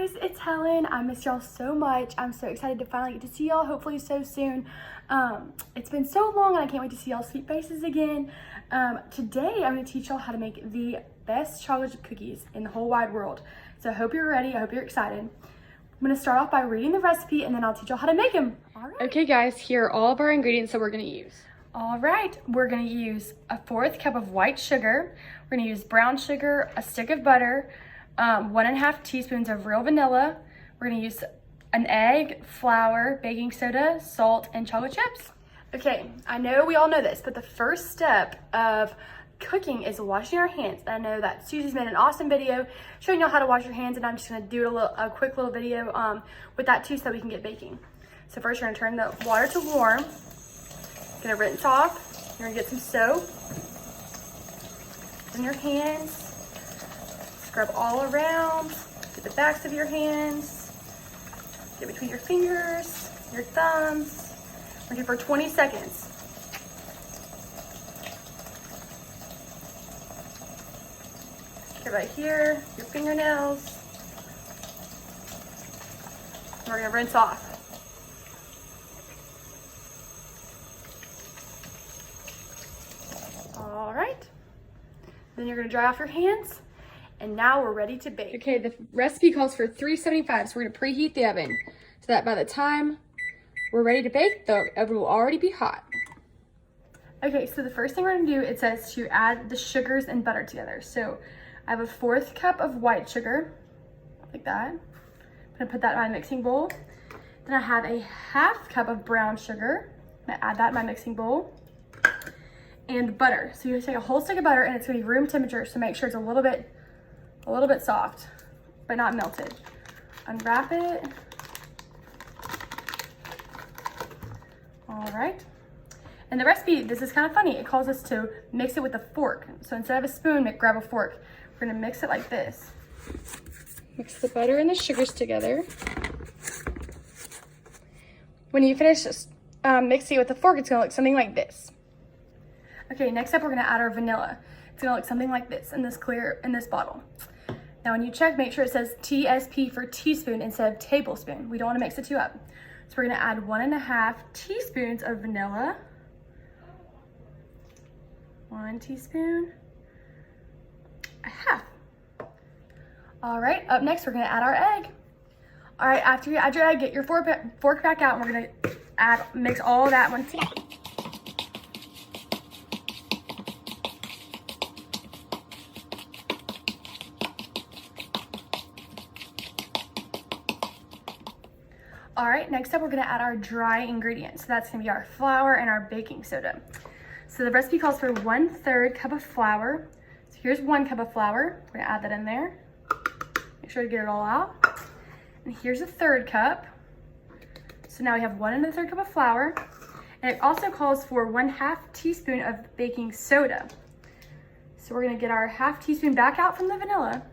guys, it's Helen. I miss y'all so much. I'm so excited to finally get to see y'all, hopefully so soon. It's been so long and I can't wait to see y'all sweet faces again. Today I'm going to teach y'all how to make the best chocolate chip cookies in the whole wide world. So I hope you're ready. I hope you're excited. I'm going to start off by reading the recipe and then I'll teach y'all how to make them. All right. Okay guys, here are all of our ingredients that we're going to use. All right, we're going to use a 1/4 cup of white sugar. We're going to use brown sugar, a stick of butter, 1½ teaspoons of real vanilla. We're going to use an egg, flour, baking soda, salt, and chocolate chips. Okay, I know we all know this, but the first step of cooking is washing our hands. And I know that Susie's made an awesome video showing y'all how to wash your hands, and I'm just going to do a quick little video with that too so that we can get baking. So first, you're going to turn the water to warm. You're gonna rinse off. You're gonna get some soap in your hands. Scrub all around. Get the backs of your hands. Get between your fingers, your thumbs. We're gonna do for 20 seconds. Get right here, your fingernails. And we're gonna rinse off. All right, then you're gonna dry off your hands, and now we're ready to bake. Okay, the recipe calls for 375, so we're gonna preheat the oven so that by the time we're ready to bake, the oven will already be hot. Okay, so the first thing we're gonna do, it says to add the sugars and butter together. So I have a 1/4 cup of white sugar, like that. I'm gonna put that in my mixing bowl. Then I have a 1/2 cup of brown sugar. I'm gonna add that in my mixing bowl. And butter. So you take a whole stick of butter, and it's gonna be room temperature, so make sure it's a little bit soft, but not melted. Unwrap it. All right. And the recipe, this is kind of funny. It calls us to mix it with a fork. So instead of a spoon, grab a fork. We're gonna mix it like this. Mix the butter and the sugars together. When you finish mixing it with a fork, it's gonna look something like this. Okay, next up we're gonna add our vanilla. It's gonna look something like this in this bottle. Now when you check, make sure it says TSP for teaspoon instead of tablespoon. We don't wanna mix the two up. So we're gonna add 1½ teaspoons of vanilla. 1 teaspoon, 1/2. All right, up next we're gonna add our egg. All right, after you add your egg, get your fork back out, and we're gonna mix all of that one together. All right, next up we're gonna add our dry ingredients. So that's gonna be our flour and our baking soda. So the recipe calls for 1/3 cup of flour. So here's 1 cup of flour. We're gonna add that in there. Make sure to get it all out. And here's a 1/3 cup. So now we have 1 1/3 cup of flour. And it also calls for 1/2 teaspoon of baking soda. So we're gonna get our 1/2 teaspoon back out from the vanilla.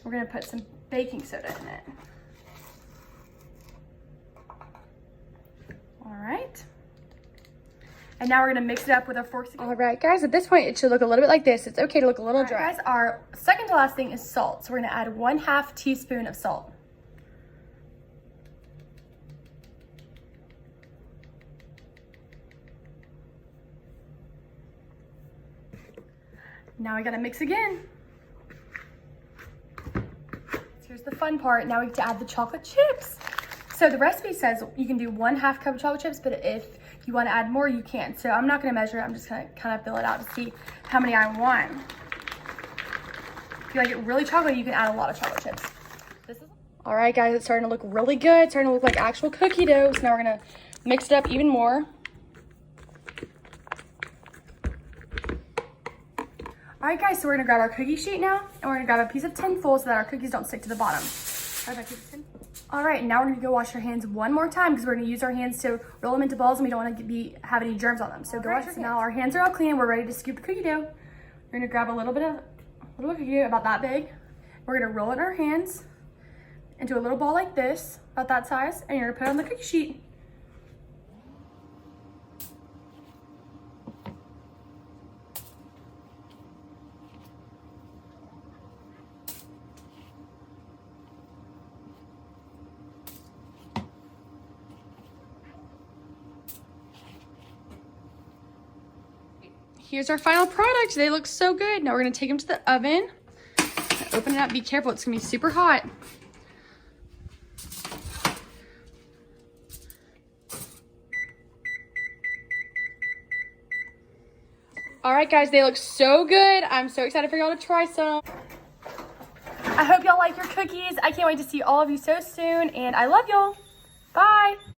We're gonna put some baking soda in it. All right. And now we're gonna mix it up with our forks again. All right, guys, at this point, it should look a little bit like this. It's okay to look a little dry. Guys, our second to last thing is salt. So we're gonna add 1/2 teaspoon of salt. Now we gotta mix again. Here's the fun part. Now we get to add the chocolate chips. So the recipe says you can do 1/2 cup of chocolate chips, but if you want to add more, you can. So I'm not going to measure it. I'm just going to kind of fill it out to see how many I want. If you like it really chocolatey, you can add a lot of chocolate chips. All right, guys, it's starting to look really good. It's starting to look like actual cookie dough. So now we're going to mix it up even more. All right, guys, so we're going to grab our cookie sheet now, and we're going to grab a piece of tin foil so that our cookies don't stick to the bottom. All right, now we're gonna go wash our hands one more time because we're gonna use our hands to roll them into balls and we don't wanna have any germs on them. So go wash your hands. Now our hands are all clean. We're ready to scoop the cookie dough. We're gonna grab a little bit of cookie dough, about that big. We're gonna roll it in our hands into a little ball like this, about that size, and you're gonna put it on the cookie sheet. Here's our final product. They look so good. Now we're gonna take them to the oven. Open it up, be careful, it's gonna be super hot. All right, guys, they look so good. I'm so excited for y'all to try some. I hope y'all like your cookies. I can't wait to see all of you so soon, and I love y'all. Bye.